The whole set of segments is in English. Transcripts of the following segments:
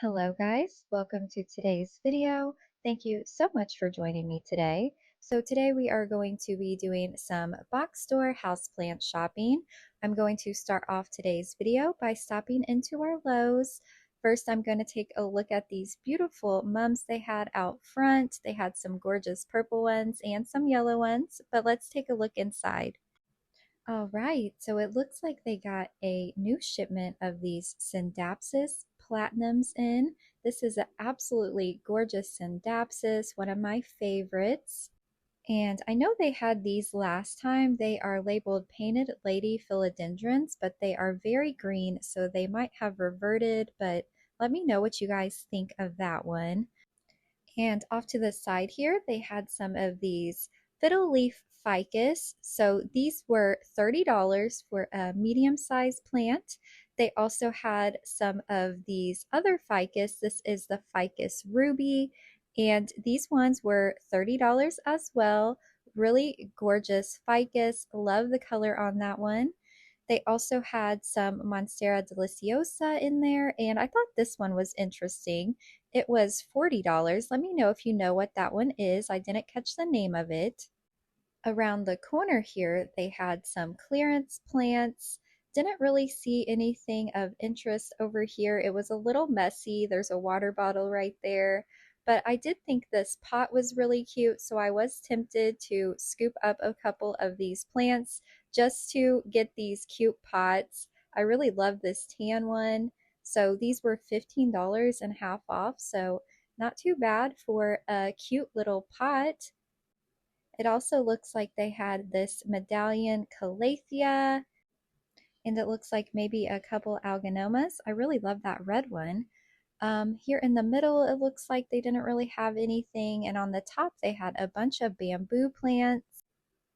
Hello guys, welcome to today's video. Thank you so much for joining me today. So today we are going to be doing some box store houseplant shopping. I'm going to start off today's video by stopping into our Lowe's. First, I'm going to take a look at these beautiful mums they had out front. They had some gorgeous purple ones and some yellow ones, but let's take a look inside. All right, so it looks like they got a new shipment of these Syndapsis Platinums in. This is an absolutely gorgeous Syndapsis, one of my favorites. And I know they had these last time. They are labeled Painted Lady Philodendrons, but they are very green, so they might have reverted, but let me know what you guys think of that one. And off to the side here, they had some of these fiddle leaf ficus. So these were $30 for a medium-sized plant. They also had some of these other ficus. This is the ficus ruby, and these ones were $30 as well. Really gorgeous ficus. Love the color on that one. They also had some Monstera deliciosa in there, and I thought this one was interesting. It was $40. Let me know if you know what that one is. I didn't catch the name of it. Around the corner here, they had some clearance plants. Didn't really see anything of interest over here. It was a little messy. There's a water bottle right there. But I did think this pot was really cute, so I was tempted to scoop up a couple of these plants just to get these cute pots. I really love this tan one. So these were $15 and half off, so not too bad for a cute little pot. It also looks like they had this medallion calathea, and it looks like maybe a couple alganomas. I really love that red one. Here in the middle, it looks like they didn't really have anything, and on the top, they had a bunch of bamboo plants.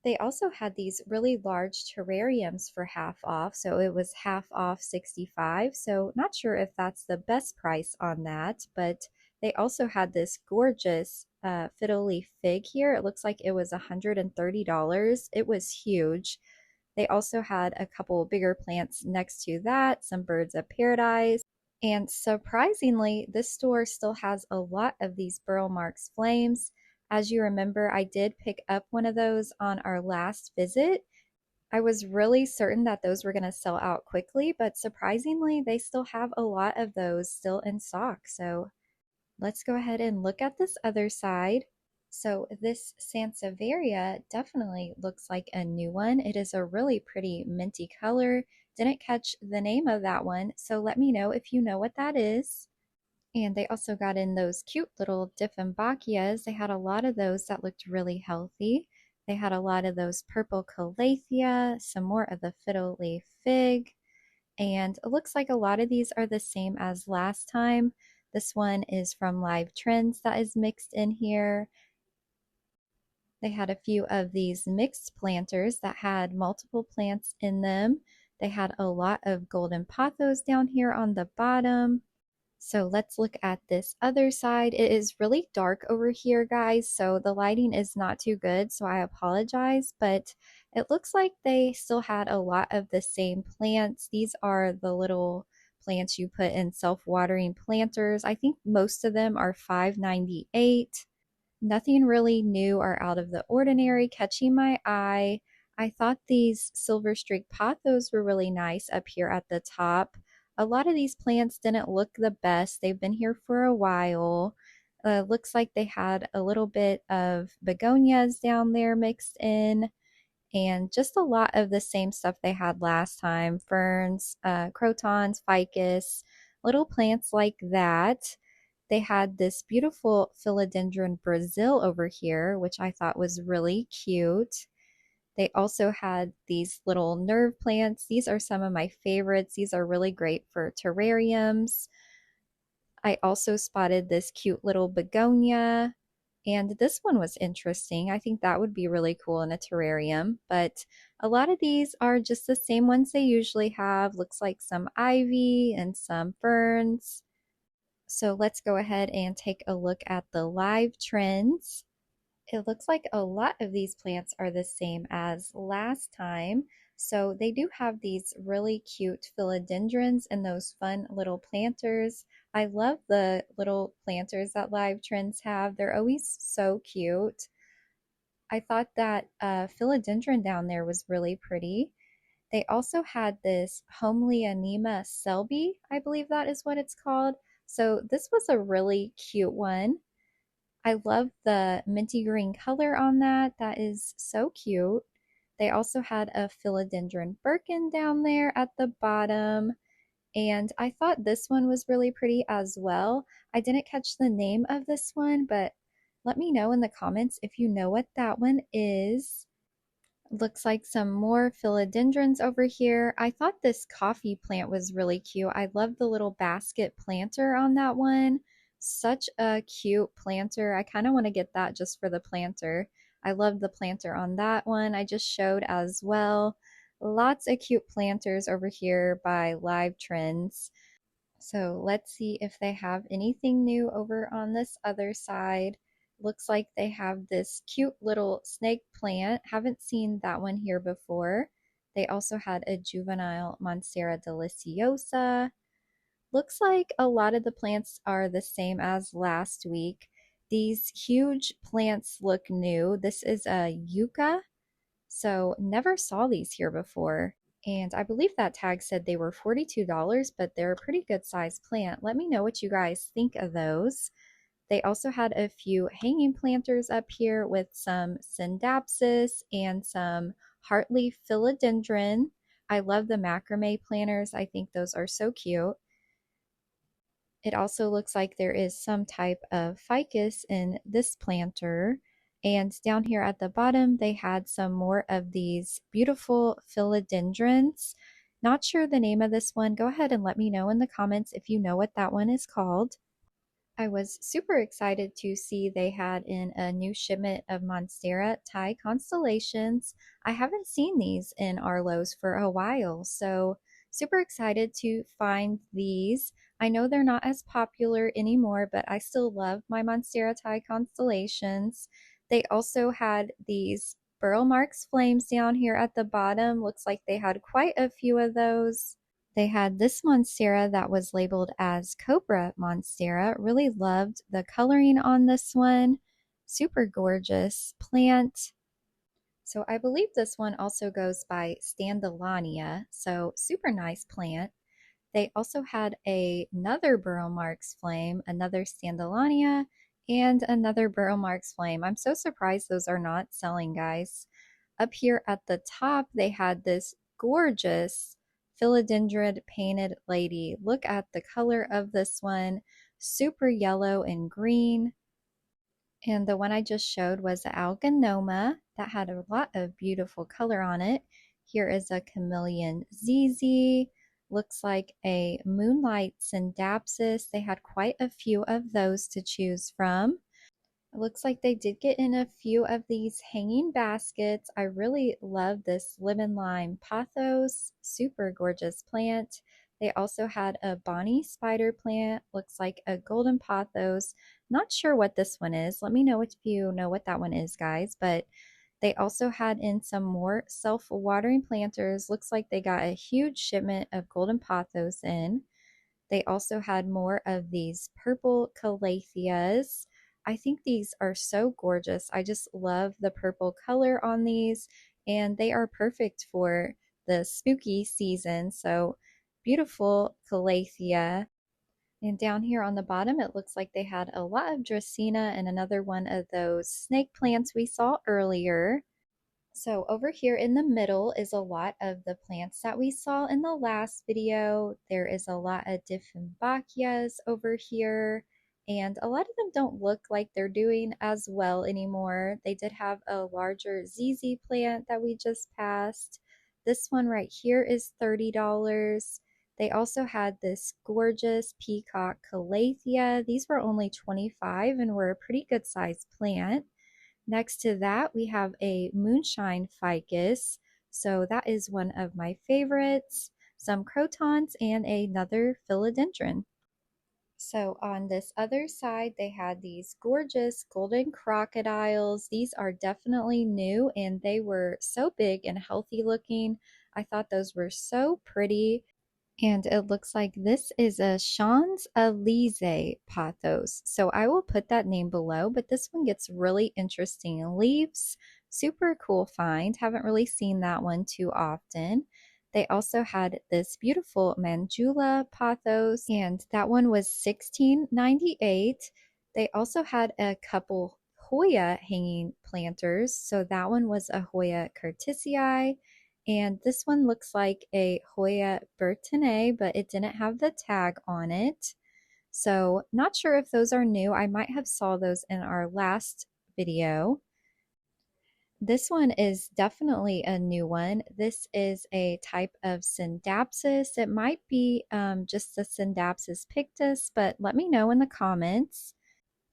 They also had these really large terrariums for half off, so it was half off 65. So not sure if that's the best price on that, but they also had this gorgeous fiddle leaf fig here. It looks like it was $130. It was huge. They also had a couple bigger plants next to that, some birds of paradise. And surprisingly, this store still has a lot of these Burl Marks flames. As you remember, I did pick up one of those on our last visit. I was really certain that those were going to sell out quickly, but surprisingly, they still have a lot of those still in stock. So let's go ahead and look at this other side. So this Sansevieria definitely looks like a new one. It is a really pretty minty color. Didn't catch the name of that one, so let me know if you know what that is. And they also got in those cute little Dieffenbachias. They had a lot of those that looked really healthy. They had a lot of those purple calathea, some more of the fiddle leaf fig, and it looks like a lot of these are the same as last time. This one is from Live Trends that is mixed in here. They had a few of these mixed planters that had multiple plants in them. They had a lot of golden pothos down here on the bottom. So let's look at this other side. It is really dark over here, guys, so the lighting is not too good, so I apologize, but it looks like they still had a lot of the same plants. These are the little plants you put in self-watering planters. I think most of them are $5.98. Nothing really new or out of the ordinary catching my eye. I thought these silver streak pothos were really nice up here at the top. A lot of these plants didn't look the best. They've been here for a while. Looks like they had a little bit of begonias down there mixed in, and just a lot of the same stuff they had last time. Ferns, crotons, ficus, little plants like that. They had this beautiful Philodendron Brazil over here, which I thought was really cute. They also had these little nerve plants. These are some of my favorites. These are really great for terrariums. I also spotted this cute little begonia, and this one was interesting. I think that would be really cool in a terrarium, but a lot of these are just the same ones they usually have. Looks like some ivy and some ferns. So let's go ahead and take a look at the live trends. It looks like a lot of these plants are the same as last time. So they do have these really cute philodendrons and those fun little planters. I love the little planters that Live Trends have. They're always so cute. I thought that philodendron down there was really pretty. They also had this Homelia selby, I believe that is what it's called. So this was a really cute one. I love the minty green color on that. That is so cute. They also had a philodendron Birkin down there at the bottom. And I thought this one was really pretty as well. I didn't catch the name of this one, but let me know in the comments if you know what that one is. Looks like some more philodendrons over here. I thought this coffee plant was really cute. I love the little basket planter on that one. Such a cute planter. I kind of want to get that just for the planter. I love the planter on that one I just showed as well. Lots of cute planters over here by Live Trends. So let's see if they have anything new over on this other side. Looks like they have this cute little snake plant. Haven't seen that one here before. They also had a juvenile Monstera deliciosa. Looks like a lot of the plants are the same as last week. These huge plants look new. This is a yucca, so never saw these here before. And I believe that tag said they were $42, but they're a pretty good size plant. Let me know what you guys think of those. They also had a few hanging planters up here with some Syndapsis and some Heartleaf Philodendron. I love the macrame planters. I think those are so cute. It also looks like there is some type of ficus in this planter. And down here at the bottom, they had some more of these beautiful philodendrons. Not sure the name of this one. Go ahead and let me know in the comments if you know what that one is called. I was super excited to see they had in a new shipment of Monstera Thai constellations. I haven't seen these in our Lowe's for a while, so super excited to find these. I know they're not as popular anymore, but I still love my Monstera Thai constellations. They also had these Burl Marks flames down here at the bottom. Looks like they had quite a few of those. They had this Monstera that was labeled as Cobra Monstera. Really loved the coloring on this one. Super gorgeous plant. So I believe this one also goes by Standalania. So super nice plant. They also had another Burrow Marks flame, another Standalania, and another Burrow Marks flame. I'm so surprised those are not selling, guys. Up here at the top, they had this gorgeous philodendron painted lady. Look at the color of this one. Super yellow and green. And the one I just showed was the alganoma that had a lot of beautiful color on it. Here is a chameleon ZZ. Looks like a moonlight syndapsis. They had quite a few of those to choose from. It looks like they did get in a few of these hanging baskets. I really love this lemon lime pothos. Super gorgeous plant. They also had a Bonnie spider plant. Looks like a golden pothos. Not sure what this one is. Let me know if you know what that one is, guys. But they also had in some more self-watering planters. Looks like they got a huge shipment of golden pothos in. They also had more of these purple calatheas. I think these are so gorgeous. I just love the purple color on these, and they are perfect for the spooky season. So beautiful calathea. And down here on the bottom, it looks like they had a lot of Dracaena and another one of those snake plants we saw earlier. So over here in the middle is a lot of the plants that we saw in the last video. There is a lot of Dieffenbachias over here, and a lot of them don't look like they're doing as well anymore. They did have a larger ZZ plant that we just passed. This one right here is $30. They also had this gorgeous peacock calathea. These were only $25 and were a pretty good sized plant. Next to that, we have a moonshine ficus. So that is one of my favorites. Some crotons and another philodendron. So on this other side, they had these gorgeous golden crocodiles. These are definitely new and they were so big and healthy looking. I thought those were so pretty. And it looks like this is a Champs Elysees pothos. So I will put that name below, but this one gets really interesting leaves. Super cool find. Haven't really seen that one too often. They also had this beautiful Manjula pothos, and that one was $16.98. They also had a couple Hoya hanging planters. So that one was a Hoya curtisii. And this one looks like a Hoya Bertinet, but it didn't have the tag on it. So not sure if those are new. I might have saw those in our last video. This one is definitely a new one. This is a type of Syndapsis. It might be just the Syndapsis pictus, but let me know in the comments.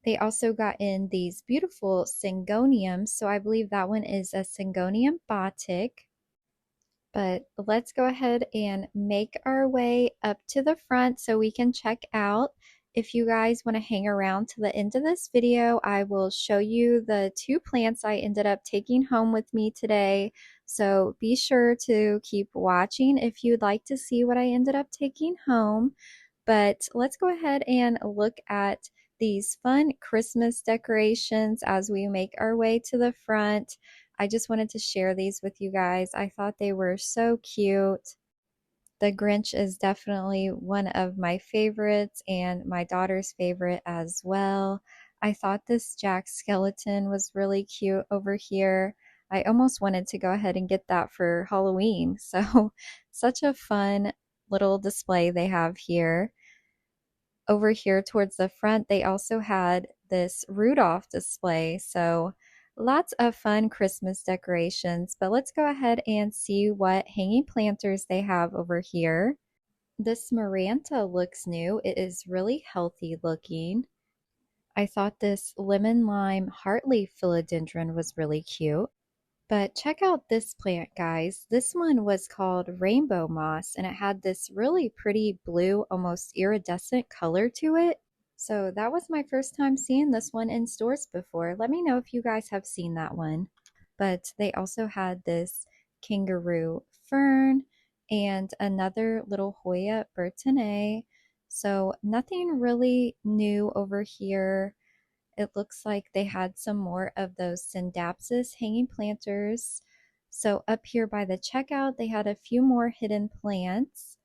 They also got in these beautiful Syngoniums. So I believe that one is a Syngonium batik. But let's go ahead and make our way up to the front so we can check out. If you guys want to hang around to the end of this video, I will show you the two plants I ended up taking home with me today. So be sure to keep watching if you'd like to see what I ended up taking home. But let's go ahead and look at these fun Christmas decorations as we make our way to the front. I just wanted to share these with you guys. I thought they were so cute. The Grinch is definitely one of my favorites and my daughter's favorite as well. I thought this Jack skeleton was really cute over here. I almost wanted to go ahead and get that for Halloween. So, such a fun little display they have here. Over here towards the front, they also had this Rudolph display. So lots of fun Christmas decorations. But let's go ahead and see what hanging planters they have over here. This Maranta looks new. It is really healthy looking. I thought this lemon lime heartleaf philodendron was really cute. But check out this plant, guys. This one was called rainbow moss, and it had this really pretty blue, almost iridescent color to it. So that was my first time seeing this one in stores before. Let me know if you guys have seen that one. But they also had this kangaroo fern and another little Hoya Bertinet. So nothing really new over here. It looks like they had some more of those Syndapsis hanging planters. So up here by the checkout, they had a few more hidden plants.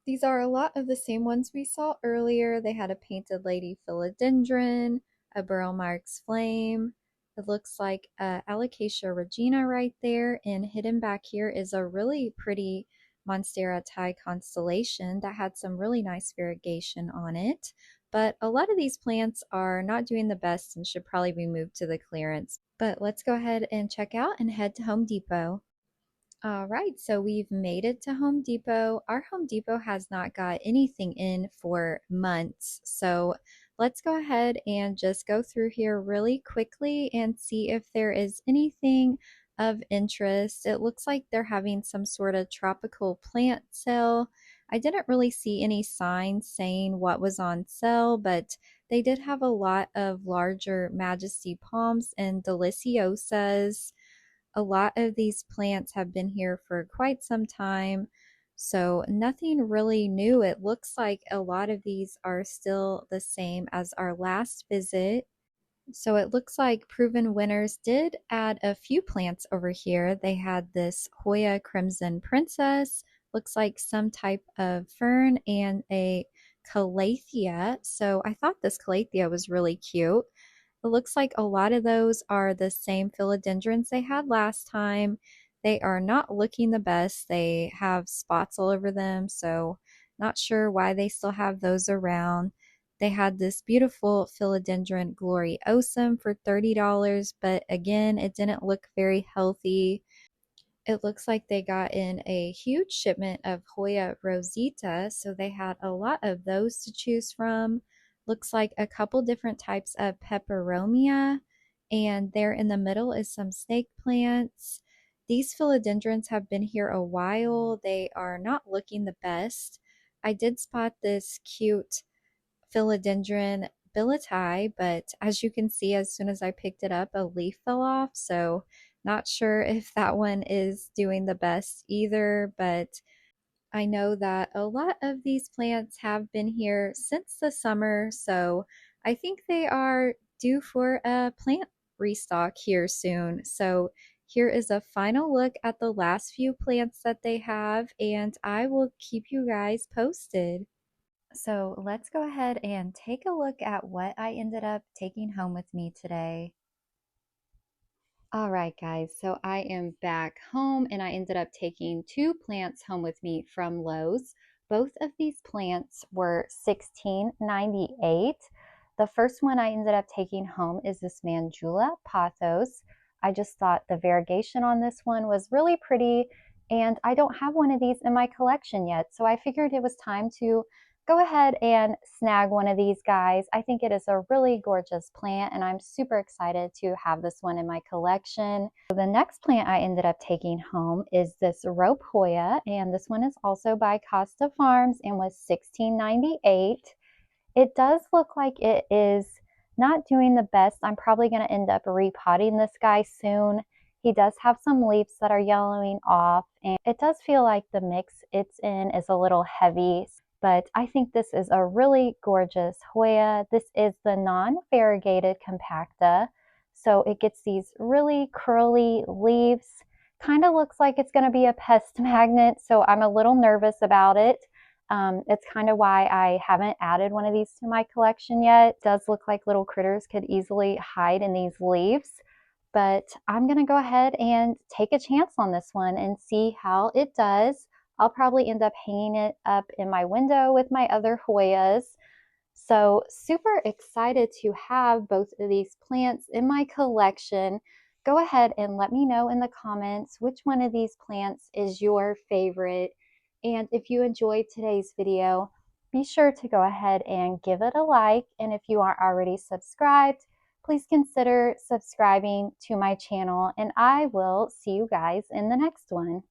These are a lot of the same ones we saw earlier. They had a painted lady philodendron, a Burl Marx flame. It looks like Alocasia regina right there. And hidden back here is a really pretty Monstera Thai constellation that had some really nice variegation on it. But a lot of these plants are not doing the best and should probably be moved to the clearance. But let's go ahead and check out and head to Home Depot. All right, so we've made it to Home Depot. Our Home Depot has not got anything in for months. So let's go ahead and just go through here really quickly and see if there is anything of interest. It looks like they're having some sort of tropical plant sale. I didn't really see any signs saying what was on sale, but they did have a lot of larger Majesty palms and deliciosas. A lot of these plants have been here for quite some time, so nothing really new. It looks like a lot of these are still the same as our last visit. So it looks like Proven Winners did add a few plants over here. They had this Hoya Crimson Princess, looks like some type of fern, and a Calathea. So I thought this Calathea was really cute. It looks like a lot of those are the same philodendrons they had last time. They are not looking the best. They have spots all over them, so not sure why they still have those around. They had this beautiful Philodendron Gloriosum for $30, but again, it didn't look very healthy. It looks like they got in a huge shipment of Hoya Rosita, so they had a lot of those to choose from. Looks like a couple different types of peperomia, and there in the middle is some snake plants. These philodendrons have been here a while. They are not looking the best. I did spot this cute philodendron billeti, but as you can see, as soon as I picked it up, a leaf fell off. So not sure if that one is doing the best either, but I know that a lot of these plants have been here since the summer, so I think they are due for a plant restock here soon. So here is a final look at the last few plants that they have, and I will keep you guys posted. So let's go ahead and take a look at what I ended up taking home with me today. All right, guys, so I am back home and I ended up taking two plants home with me from Lowe's. Both of these plants were $16.98. The first one I ended up taking home is this Mandula pothos. I just thought the variegation on this one was really pretty, and I don't have one of these in my collection yet, so I figured it was time to go ahead and snag one of these guys. I think it is a really gorgeous plant and I'm super excited to have this one in my collection. The next plant I ended up taking home is this rope Hoya, and this one is also by Costa Farms and was $16.98. It does look like it is not doing the best. I'm probably going to end up repotting this guy soon. He does have some leaves that are yellowing off, and it does feel like the mix it's in is a little heavy, but I think this is a really gorgeous Hoya. This is the non-variegated compacta, so it gets these really curly leaves. Kind of looks like it's going to be a pest magnet, so I'm a little nervous about it. It's kind of why I haven't added one of these to my collection yet. It does look like little critters could easily hide in these leaves, but I'm going to go ahead and take a chance on this one and see how it does. I'll probably end up hanging it up in my window with my other Hoyas. So super excited to have both of these plants in my collection. Go ahead and let me know in the comments which one of these plants is your favorite. And if you enjoyed today's video, be sure to go ahead and give it a like. And if you aren't already subscribed, please consider subscribing to my channel. And I will see you guys in the next one.